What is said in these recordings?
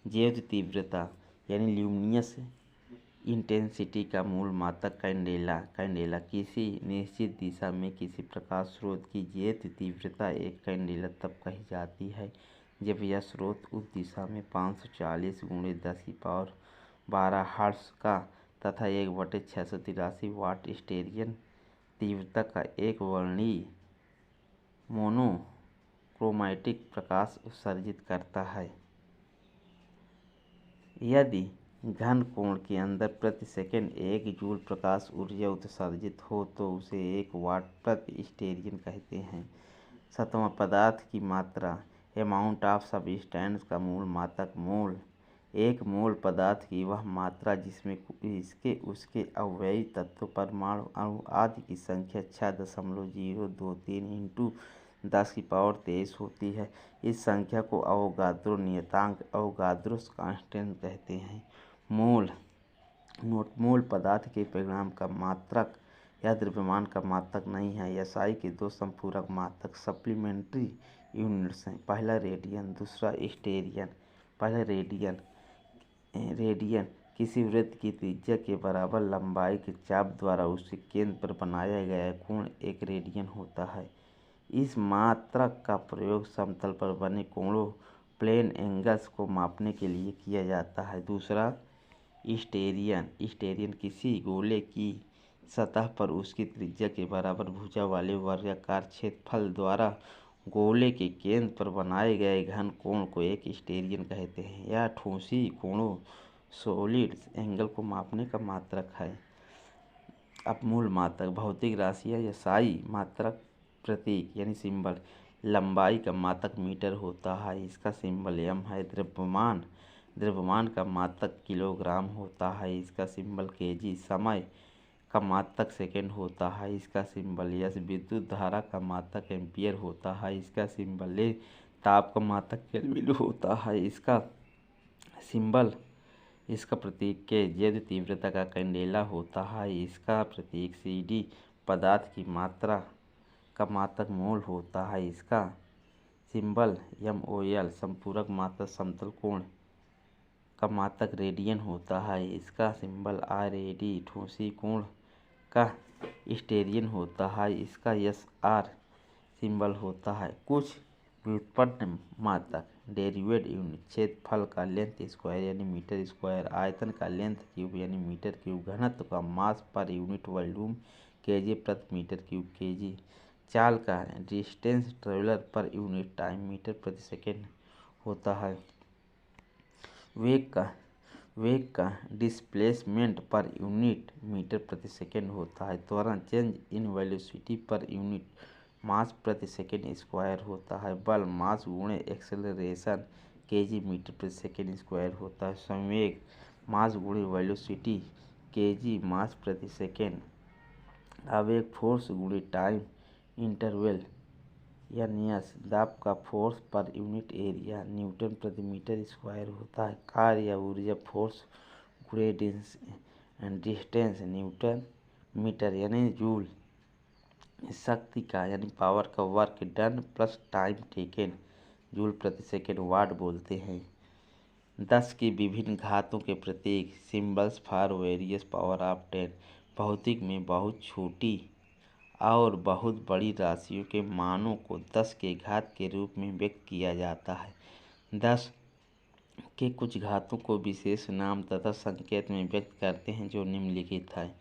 ज्योति तीव्रता यानी luminous intensity का मूल मात्रक कैंडेला किसी निश्चित दिशा में किसी प्रकाश स्रोत की ज्योति तीव्रता एक कैंडेला तब कही जाती है जब यह स्रोत उस दिशा में 540 × 10⁻12 हर्ट्ज का तथा 1/683 वाट स्टेरियन तीव्रता का एक वर्णीय मोनोक्रोमैटिक प्रकाश उत्सर्जित करता है। यदि घन कोण के अंदर प्रति सेकंड 1 जूल प्रकाश ऊर्जा उत्सर्जित हो तो उसे 1 वाट प्रति स्टेरियन कहते हैं। 7वां पदार्थ की मात्रा अमाउंट ऑफ सब्सटेंस का मूल मात्रक मोल। एक मोल पदार्थ की वह मात्रा जिसमें इसके उसके अवयवी तत्व परमाणु अणु आदि की संख्या 6.023 × 10⁻23 होती है। इस संख्या को अवोगाद्रो नियतांक अवोगाद्रोस कांस्टेंट कहते हैं। मोल मोल पदार्थ के परिमाण का मात्रक या द्रव्यमान का मात्रक नहीं है। एसआई के दो संपूरक मात्रक सप्लीमेंट्री यूनिट्स हैं। पहला रेडियन, दूसरा स्टेरियन। पहला रेडियन किसी वृत्त की त्रिज्या के बराबर लंबाई के चाप द्वारा उसके केंद्र पर बनाया गया कोण एक रेडियन होता है। इस मात्रक का प्रयोग समतल पर बने कोणों प्लेन एंगल्स को मापने के लिए किया जाता है। दूसरा स्टेरियन किसी गोले की सतह पर उसकी त्रिज्या के बराबर भुजा वाले वर्गाकार क्षेत्रफल द्वारा गोले के केंद्र पर बनाए गए घन कोण को एक स्टेरियन कहते हैं। यह ठोसी कोणों सॉलिड एंगल को मापने का मात्रक है। अब मूल मात्रक भौतिक राशियाँ एसआई मात्रक प्रतीक यानी सिंबल। लंबाई का मात्रक मीटर होता है, इसका सिंबल एम है। द्रव्यमान का मात्रक किलोग्राम होता है, इसका सिंबल केजी। समय का मात्रक सेकंड होता है, इसका सिंबल एस। विद्युत धारा का मात्रक एम्पियर होता है, इसका सिंबल ए। ताप का मात्रक केल्विन होता है, इसका सिंबल इसका प्रतीक के। ज्योति तीव्रता का कैंडेला होता है, इसका प्रतीक सी डी। पदार्थ की मात्रा का मात्रक मोल होता है, इसका सिंबल MOL। संपूरक मात्रक समतल कोण का मात्रक रेडियन होता है, इसका सिंबल RAD। ठोसी कोण का स्टेरियन होता है, इसका SR सिंबल होता है। कुछ व्युत्पन्न मात्रक डेरिवेड यूनिट क्षेत्रफल का लेंथ स्क्वायर यानी मीटर स्क्वायर, आयतन का लेंथ क्यूब यानी मीटर क्यूब, घनत्व का मास पर यूनिट वॉल्यूम केजी प्रति मीटर क्यूब केजी, चाल का डिस्टेंस ट्रेवलर पर यूनिट टाइम मीटर प्रति सेकेंड होता है। वेग का डिस्प्लेसमेंट पर यूनिट मीटर प्रति सेकेंड होता है। त्वरण change in velocity per unit mass प्रति सेकेंड स्क्वायर होता है। बल मास गुणे एक्सेलरेशन केजी मीटर प्रति सेकेंड स्क्वायर होता है। संवेग मास गुणे वेलोसिटी केजी मास प्रति सेकेंड। आवेग फोर्स गुणे टाइम इंटरवल या न्यास। दाब का फोर्स पर यूनिट एरिया न्यूटन प्रति मीटर स्क्वायर होता है। कार्य या ऊर्जा फोर्स गुणे डिस्टेंस न्यूटन मीटर यानी जूल। शक्ति का यानी पावर का work done plus time taken joule प्रति सेकेंड वाट बोलते हैं। 10 की विभिन्न घातों के प्रतीक symbols for various power of 10। भौतिक में बहुत छोटी और बहुत बड़ी राशियों के मानों को 10 के घात के रूप में व्यक्त किया जाता है। 10 के कुछ घातों को विशेष नाम तथा संकेत में व्यक्त करते हैं जो निम्नलिखित है।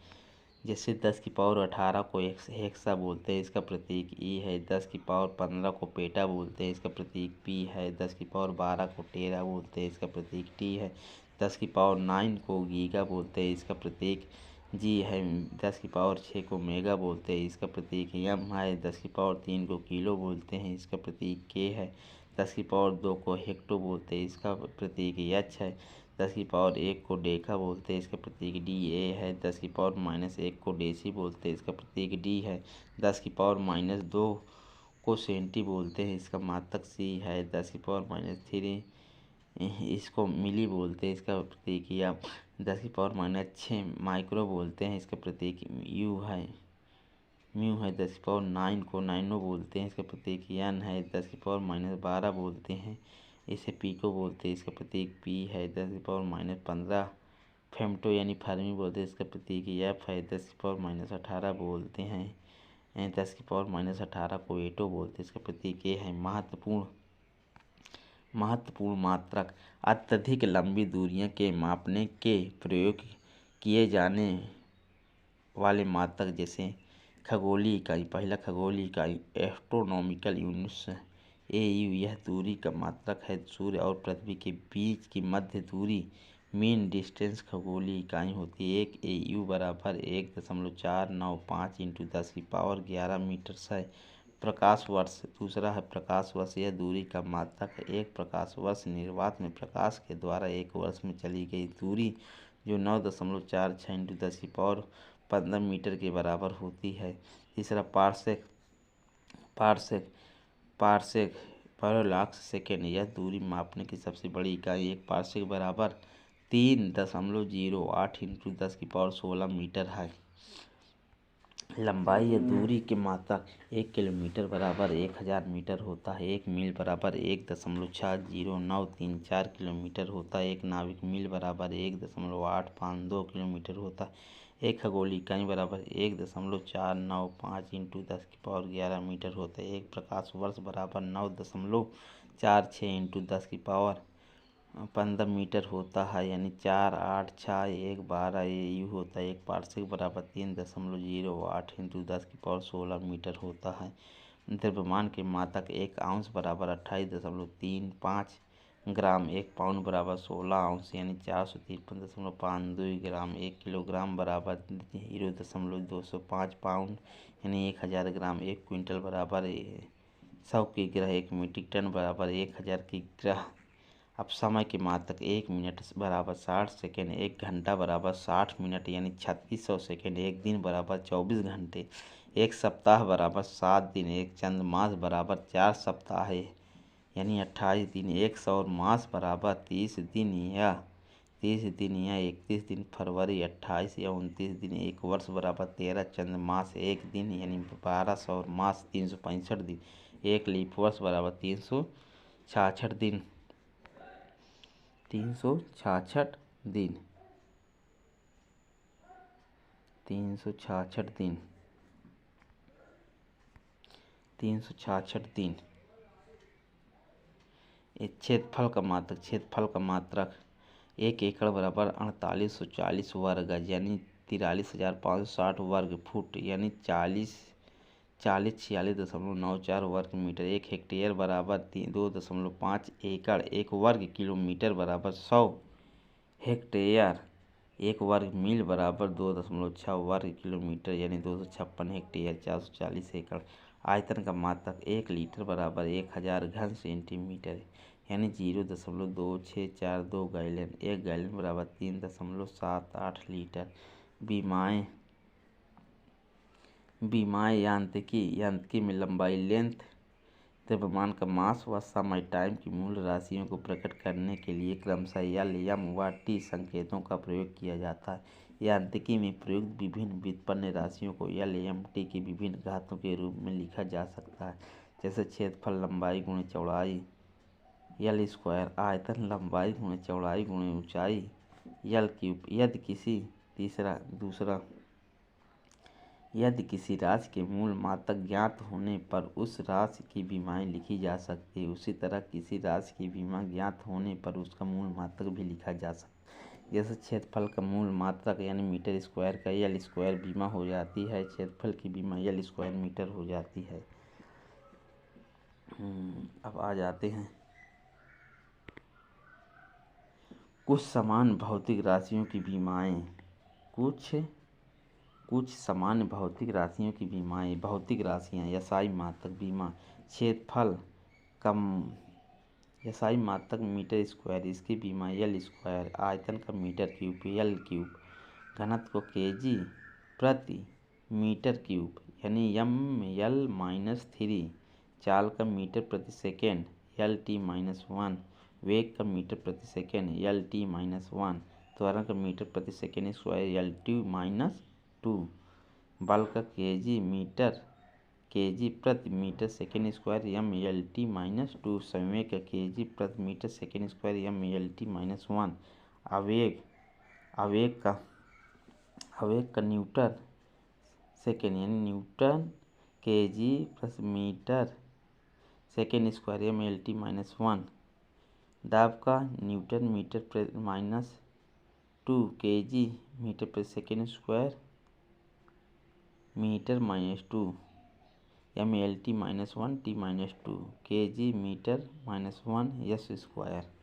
जैसे 10 की पावर 18 को हेक्सा बोलते हैं, इसका प्रतीक ई है। 10 की पावर 15 को पेटा बोलते हैं, इसका प्रतीक पी है। 10 की पावर 12 को टेरा बोलते हैं, इसका प्रतीक टी है। 10 की पावर 9 को गीगा बोलते हैं, इसका प्रतीक जी है। 10 की पावर 6 को मेगा बोलते हैं, इसका प्रतीक एम है। 10 की पावर 3 को किलो बोलते हैं, इसका प्रतीक के है। 10 की पावर 2 को हेक्टो बोलते हैं, इसका प्रतीक एच है। 10 की पावर 1 को डेका बोलते हैं, इसका प्रतीक DA है। 10 की पावर -1 को डेसी बोलते हैं, इसका प्रतीक D है। 10 की पावर -2 को सेंटी बोलते हैं, इसका मात्रक C है। 10 की पावर -3 इसको मिली बोलते हैं, इसका प्रतीक या। 10 की पावर -6 माइक्रो बोलते हैं, इसका प्रतीक म्यू है। 10 की पावर 9 को नैनो बोलते हैं, इसका प्रतीक N है। 10 की पावर -12 बोलते हैं इसे पी को बोलते हैं, इसका प्रतीक पी है। 10⁻⁻15 फेम्टो यानी फर्मी बोलते हैं, इसका प्रतीक एफ है। 10⁻18 बोलते हैं। 10⁻18 को एटो बोलते हैं, इसका प्रतीक ए है। महत्वपूर्ण मात्रक अत्यधिक लंबी दूरियां के मापने के प्रयोग किए जाने वाले मात्रक जैसे खगोलीय इकाई। पहला खगोलीय इकाई एस्ट्रोनॉमिकल यूनिट्स AU। यह दूरी का मात्रक है। सूर्य और पृथ्वी के बीच की मध्य दूरी मीन डिस्टेंस खगोलीय इकाई होती है। एक AU बराबर 1.495 × 10⁻11 मीटर है। प्रकाश वर्ष दूसरा है प्रकाश वर्ष। यह दूरी का मात्रक है। एक प्रकाश वर्ष निर्वात में प्रकाश के द्वारा एक वर्ष में चली गई दूरी, जो 9.46 × 10⁻15 मीटर के बराबर होती है। तीसरा पार्सेक पैरालॉक्स सेकेंड। यह दूरी मापने की सबसे बड़ी इकाई। एक पार्सेक बराबर 3.08 × 10⁻16 मीटर है। लंबाई या दूरी के मात्रक 1 किलोमीटर बराबर 1000 मीटर होता है। 1 मील बराबर 1.60934 किलोमीटर होता है। एक नाविक मील बराबर 1.852 किलोमीटर होता है। एक खगोलीय इकाई बराबर 1.495 × 10⁻11 मीटर होता है। एक प्रकाश वर्ष बराबर 9.46 × 10⁻15 मीटर होता है, यानी 48612 AU होता है। एक पार्सेक बराबर 3.08 × 10⁻16 मीटर होता है। द्रव्यमान के मात्रक एक आउंस बराबर 28.35 ग्राम। एक पाउंड बराबर 16 आउंस यानी 453.52 ग्राम। एक किलोग्राम बराबर 0.205 पाउंड यानी 1000 ग्राम। एक क्विंटल बराबर 100 किग्रा। एक मीट्रिक टन बराबर 1000 किग्रा। अब समय के मात्रक 1 मिनट बराबर 60 सेकेंड। 1 घंटा बराबर 60 मिनट यानी 3600 सेकेंड। एक दिन बराबर 24 घंटे। एक सप्ताह बराबर 7 दिन। एक चंद्रमास बराबर 4 सप्ताह यानी 28 दिन। एक सौर मास बराबर 30 दिन या 31 दिन। फरवरी 28 या 29 दिन। एक वर्ष बराबर 13 चंद्रमास। एक दिन यानी 12 सौर मास 365 दिन। एक लीप वर्ष बराबर 366 दिन। 366 दिन। 366 दिन। 366 दिन। क्षेत्रफल का मात्रक 1 एकड़ बराबर 4840 वर्ग गज यानी 43,560 वर्ग फुट यानी 4694 वर्ग मीटर। 1 हेक्टेयर बराबर 2.5 एकड़। 1 वर्ग किलोमीटर बराबर 100 हेक्टेयर। 1 वर्ग मील बराबर 2.6 वर्ग किलोमीटर यानी 256 हेक्टेयर 440 एकड़। आयतन का मात्रक 1 लीटर बराबर 1000 घन सेंटीमीटर यानी 0.2642 गैलन। 1 गैलन बराबर 3.78 लीटर। विमाएँ यांत्रिकी में लंबाई लेंथ, द्रव्यमान का मास व समय टाइम की मूल राशियों को प्रकट करने के लिए क्रमशः L, M व T संकेतों का प्रयोग किया जाता है। यांत्रिकी में प्रयुक्त विभिन्न व्युत्पन्न राशियों को L, M, T की विभिन्न घातों के रूप में लिखा जा सकता है, जैसे क्षेत्रफल लंबाई गुणे चौड़ाई L², आयतन लंबाई गुणे चौड़ाई गुणे ऊंचाई L3। यदि किसी राशि के मूल मात्रक ज्ञात होने पर उस राशि की विमाएँ लिखी जा सकती है। उसी तरह किसी राशि की विमा ज्ञात होने पर उसका मूल मात्रक भी लिखा जा सकता है। जैसे क्षेत्रफल का मूल मात्रक यानी मीटर स्क्वायर का L² विमा हो जाती है। क्षेत्रफल की विमा L² मीटर हो जाती है। अब आ जाते हैं कुछ समान भौतिक राशियों की विमाएँ। कुछ सामान्य भौतिक राशियों की विमाएँ। भौतिक राशियाँ SI मात्रक विमा क्षेत्रफल कम SI मात्रक मीटर स्क्वायर, इसकी विमा L², आयतन का मीटर क्यूब L3, घनत्व को kg प्रति मीटर क्यूब यानी ml-3, चाल का मीटर प्रति सेकेंड LT-1, वेग का मीटर प्रति सेकेंड LT-1, त्वरण का मीटर प्रति सेकेंड स्क्वायर LT-2, बल का kg मीटर kg प्रति मीटर सेकेंड स्क्वायर mlt -2 संवेग का kg प्रति मीटर सेकेंड स्क्वायर mlt -1 आवेग आवेग का न्यूटन सेकेंड यानी न्यूटन kg प्रति मीटर सेकेंड स्क्वायर mlt -1 दाब का न्यूटन मीटर -2 kg मीटर प्रति second square metre -2 mlt -1 t -2 kg metre -1 s square.